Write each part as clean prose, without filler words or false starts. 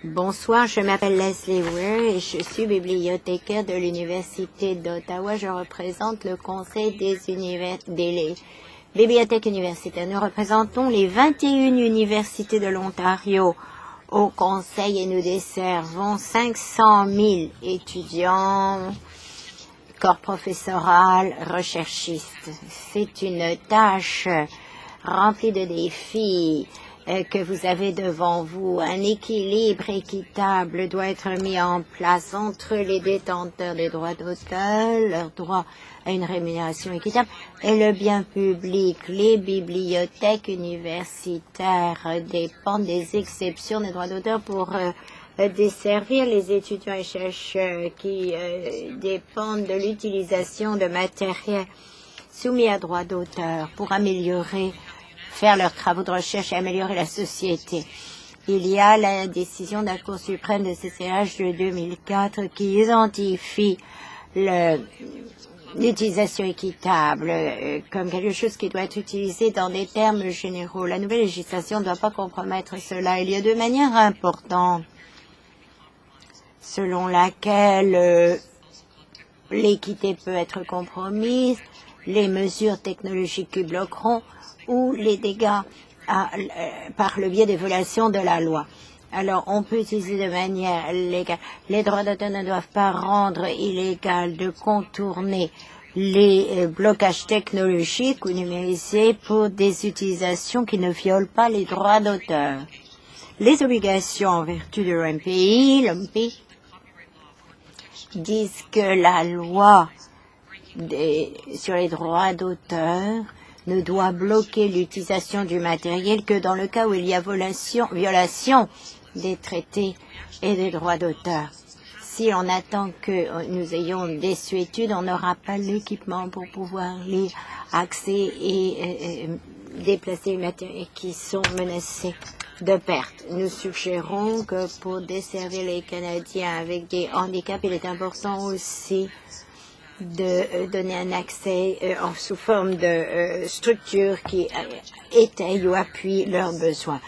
Bonsoir, je m'appelle Leslie Weir et je suis bibliothécaire de l'Université d'Ottawa. Je représente le Conseil des bibliothèques universitaires. Nous représentons les 21 universités de l'Ontario au Conseil et nous desservons 500 000 étudiants, corps professoral, recherchistes. C'est une tâche remplie de défis que vous avez devant vous. Un équilibre équitable doit être mis en place entre les détenteurs des droits d'auteur, leur droit à une rémunération équitable, et le bien public. Les bibliothèques universitaires dépendent des exceptions des droits d'auteur pour desservir les étudiants et chercheurs qui dépendent de l'utilisation de matériel soumis à droit d'auteur pour faire leurs travaux de recherche et améliorer la société. Il y a la décision de la Cour suprême de CCH de 2004 qui identifie l'utilisation équitable comme quelque chose qui doit être utilisé dans des termes généraux. La nouvelle législation ne doit pas compromettre cela. Il y a deux manières importantes selon laquelle l'équité peut être compromise, les mesures technologiques qui bloqueront ou les dégâts par le biais des violations de la loi. Alors, on peut utiliser de manière légale. Les droits d'auteur ne doivent pas rendre illégal de contourner les blocages technologiques ou numérisés pour des utilisations qui ne violent pas les droits d'auteur. Les obligations en vertu de l'OMPI disent que la loi sur les droits d'auteur ne doit bloquer l'utilisation du matériel que dans le cas où il y a violation des traités et des droits d'auteur. Si on attend que nous ayons des désuétude, on n'aura pas l'équipement pour pouvoir les accéder et déplacer les matériels qui sont menacés de perte. Nous suggérons que pour desservir les Canadiens avec des handicaps, il est important aussi de donner un accès sous forme de structure qui étaye ou appuie leurs besoins.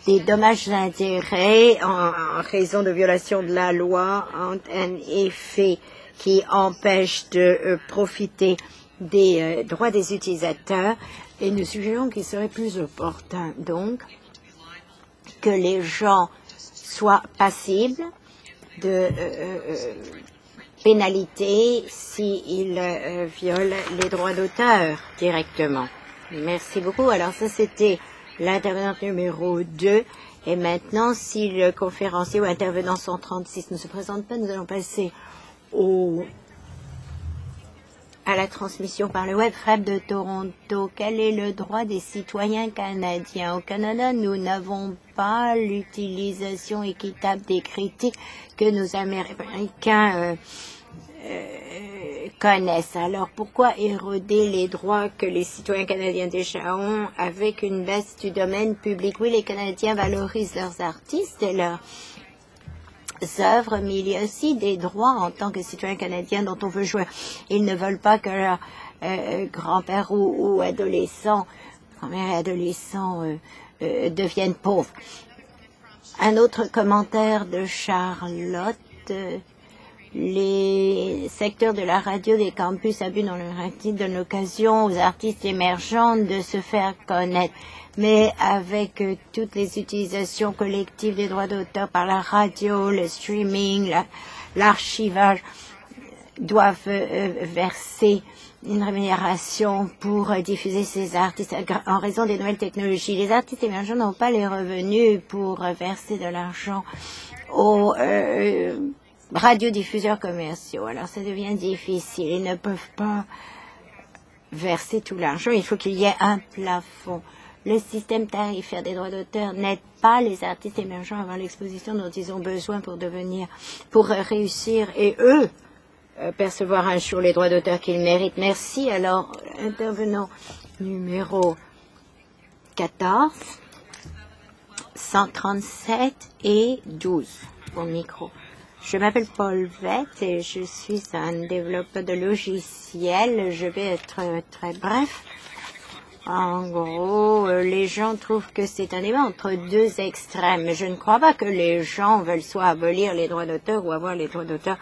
Des dommages d'intérêt en raison de violation de la loi ont un effet qui empêche de profiter des droits des utilisateurs et nous suggérons qu'il serait plus opportun donc que les gens soient passibles de pénalité s'ils violent les droits d'auteur directement. Merci beaucoup. Alors ça, c'était l'intervenante numéro 2. Et maintenant, si le conférencier ou intervenant 136 ne se présente pas, nous allons passer à la transmission par le web. Fred de Toronto, quel est le droit des citoyens canadiens? Au Canada, nous n'avons pas l'utilisation équitable des critiques que nos Américains connaissent. Alors pourquoi éroder les droits que les citoyens canadiens déjà ont avec une baisse du domaine public? Oui, les Canadiens valorisent leurs artistes et leurs œuvres, mais il y a aussi des droits en tant que citoyens canadiens dont on veut jouer. Ils ne veulent pas que leur grand-père ou adolescent, grand-mère et adolescent deviennent pauvres. Un autre commentaire de Charlotte. Les secteurs de la radio des campus abusent dans leur activité, donnent l'occasion aux artistes émergents de se faire connaître. Mais avec toutes les utilisations collectives des droits d'auteur par la radio, le streaming, l'archivage, doivent verser une rémunération pour diffuser ces artistes en raison des nouvelles technologies. Les artistes émergents n'ont pas les revenus pour verser de l'argent aux radiodiffuseurs commerciaux. Alors ça devient difficile. Ils ne peuvent pas verser tout l'argent. Il faut qu'il y ait un plafond. Le système tarifaire des droits d'auteur n'aide pas les artistes émergents à avoir l'exposition dont ils ont besoin pour réussir et eux percevoir un jour les droits d'auteur qu'ils méritent. Merci. Alors, intervenant numéro 14, 137 et 12 au micro. Je m'appelle Paul Vett et je suis un développeur de logiciels. Je vais être très bref. En gros, les gens trouvent que c'est un débat entre deux extrêmes. Mais je ne crois pas que les gens veulent soit abolir les droits d'auteur ou avoir les droits d'auteur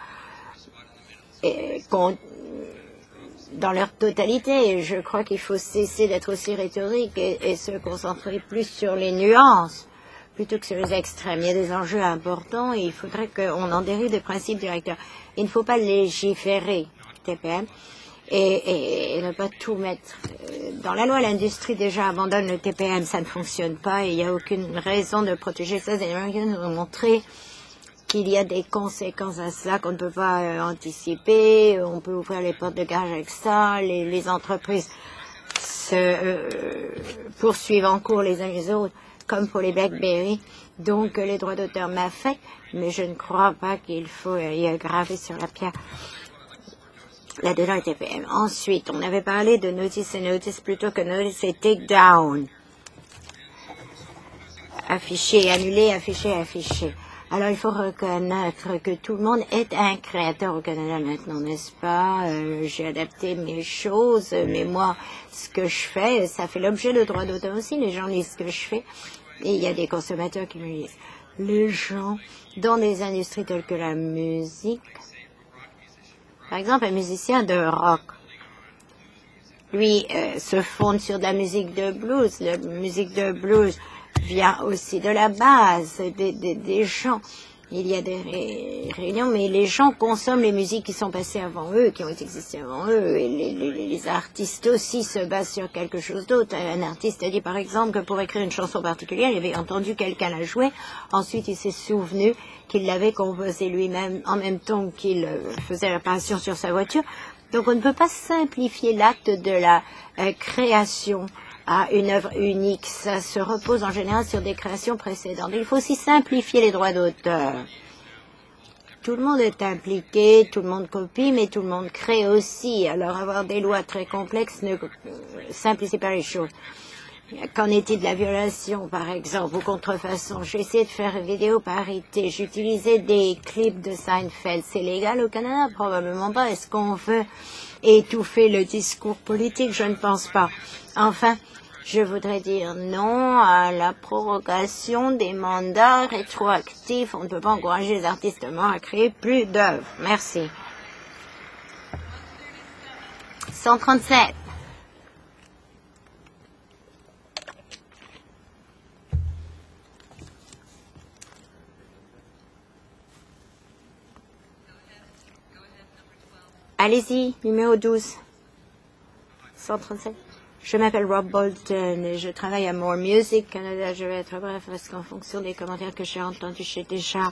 dans leur totalité. Je crois qu'il faut cesser d'être aussi rhétorique et se concentrer plus sur les nuances plutôt que sur les extrêmes. Il y a des enjeux importants et il faudrait qu'on en dérive des principes directeurs. Il ne faut pas légiférer TPM et ne pas tout mettre dans la loi. L'industrie déjà abandonne le TPM, ça ne fonctionne pas et il n'y a aucune raison de protéger ça. Les Américains nous ont montré qu'il y a des conséquences à ça qu'on ne peut pas anticiper. On peut ouvrir les portes de garage avec ça. Les entreprises se poursuivent en cours les uns les autres, comme pour les BlackBerry. Donc les droits d'auteur m'affectent, mais je ne crois pas qu'il faut y graver sur la pierre là-dedans le TPM. Ensuite, on avait parlé de notice et notice plutôt que notice et take down. Afficher, annuler, afficher, afficher. Alors, il faut reconnaître que tout le monde est un créateur au Canada maintenant, n'est-ce pas? J'ai adapté mes choses, mais moi, ce que je fais, ça fait l'objet de droits d'auteur aussi. Les gens lisent ce que je fais et il y a des consommateurs qui me lisent. Les gens, dans des industries telles que la musique, par exemple, un musicien de rock, lui, se fonde sur de la musique de blues. La musique de blues vient aussi de la base des gens. Il y a des réunions, mais les gens consomment les musiques qui sont passées avant eux, qui ont existé avant eux. Et les artistes aussi se basent sur quelque chose d'autre. Un artiste a dit, par exemple, que pour écrire une chanson particulière, il avait entendu quelqu'un la jouer. Ensuite, il s'est souvenu qu'il l'avait composée lui-même en même temps qu'il faisait réparation sur sa voiture. Donc, on ne peut pas simplifier l'acte de la création à une œuvre unique. Ça se repose en général sur des créations précédentes. Il faut aussi simplifier les droits d'auteur. Tout le monde est impliqué, tout le monde copie, mais tout le monde crée aussi. Alors avoir des lois très complexes ne simplifie pas les choses. Qu'en est-il de la violation, par exemple, ou contrefaçon? J'ai essayé de faire une vidéo parité. J'utilisais des clips de Seinfeld. C'est légal au Canada? Probablement pas. Est-ce qu'on veut étouffer le discours politique? Je ne pense pas. Enfin, je voudrais dire non à la prorogation des mandats rétroactifs. On ne peut pas encourager les artistes morts à créer plus d'œuvres. Merci. 137. Allez-y, numéro 12. 137. Je m'appelle Rob Bolton et je travaille à More Music Canada. Je vais être bref parce qu'en fonction des commentaires que j'ai entendus, j'ai déjà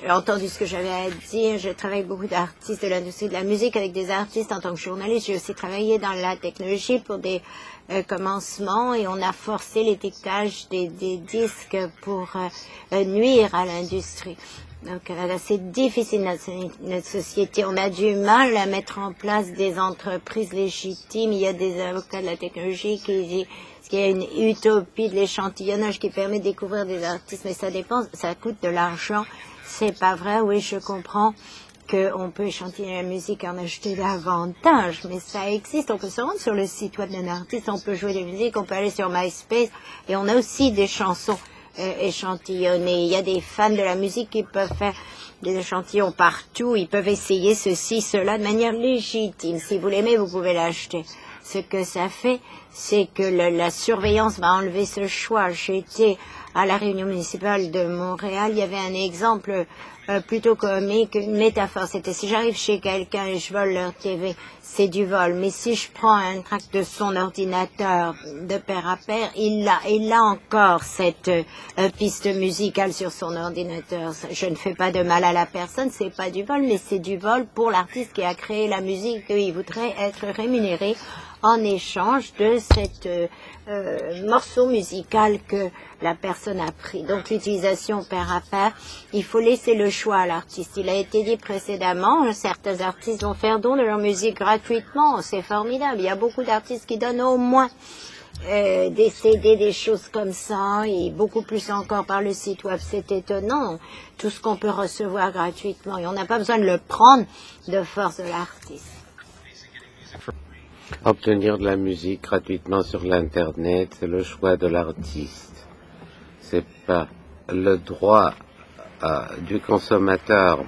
entendu ce que j'avais à dire. Je travaille avec beaucoup d'artistes de l'industrie de la musique, avec des artistes en tant que journaliste. J'ai aussi travaillé dans la technologie pour des commencements et on a forcé l'étiquetage des disques pour nuire à l'industrie. Donc là, c'est difficile notre société. On a du mal à mettre en place des entreprises légitimes. Il y a des avocats de la technologie qui disent qu'il y a une utopie de l'échantillonnage qui permet de découvrir des artistes, mais ça dépend, ça coûte de l'argent. C'est pas vrai. Oui, je comprends qu'on peut échantillonner la musique et en acheter davantage, mais ça existe. On peut se rendre sur le site web d'un artiste, on peut jouer des musiques, on peut aller sur MySpace et on a aussi des chansons échantillonnés. Il y a des fans de la musique qui peuvent faire des échantillons partout. Ils peuvent essayer ceci, cela de manière légitime. Si vous l'aimez, vous pouvez l'acheter. Ce que ça fait, c'est que la surveillance va enlever ce choix. J'étais à la réunion municipale de Montréal. Il y avait un exemple plutôt comique, une métaphore. C'était si j'arrive chez quelqu'un et je vole leur TV, c'est du vol. Mais si je prends un tract de son ordinateur de pair à pair, il a encore cette piste musicale sur son ordinateur. Je ne fais pas de mal à la personne, c'est pas du vol, mais c'est du vol pour l'artiste qui a créé la musique. Il voudrait être rémunéré en échange de cette morceau musical que la personne a pris. Donc l'utilisation pair à pair, il faut laisser le choix à l'artiste. Il a été dit précédemment, certains artistes vont faire don de leur musique gratuitement, c'est formidable. Il y a beaucoup d'artistes qui donnent au moins des CD, des choses comme ça, et beaucoup plus encore par le site web. C'est étonnant, tout ce qu'on peut recevoir gratuitement, et on n'a pas besoin de le prendre de force de l'artiste. Obtenir de la musique gratuitement sur l'Internet, c'est le choix de l'artiste. C'est pas le droit du consommateur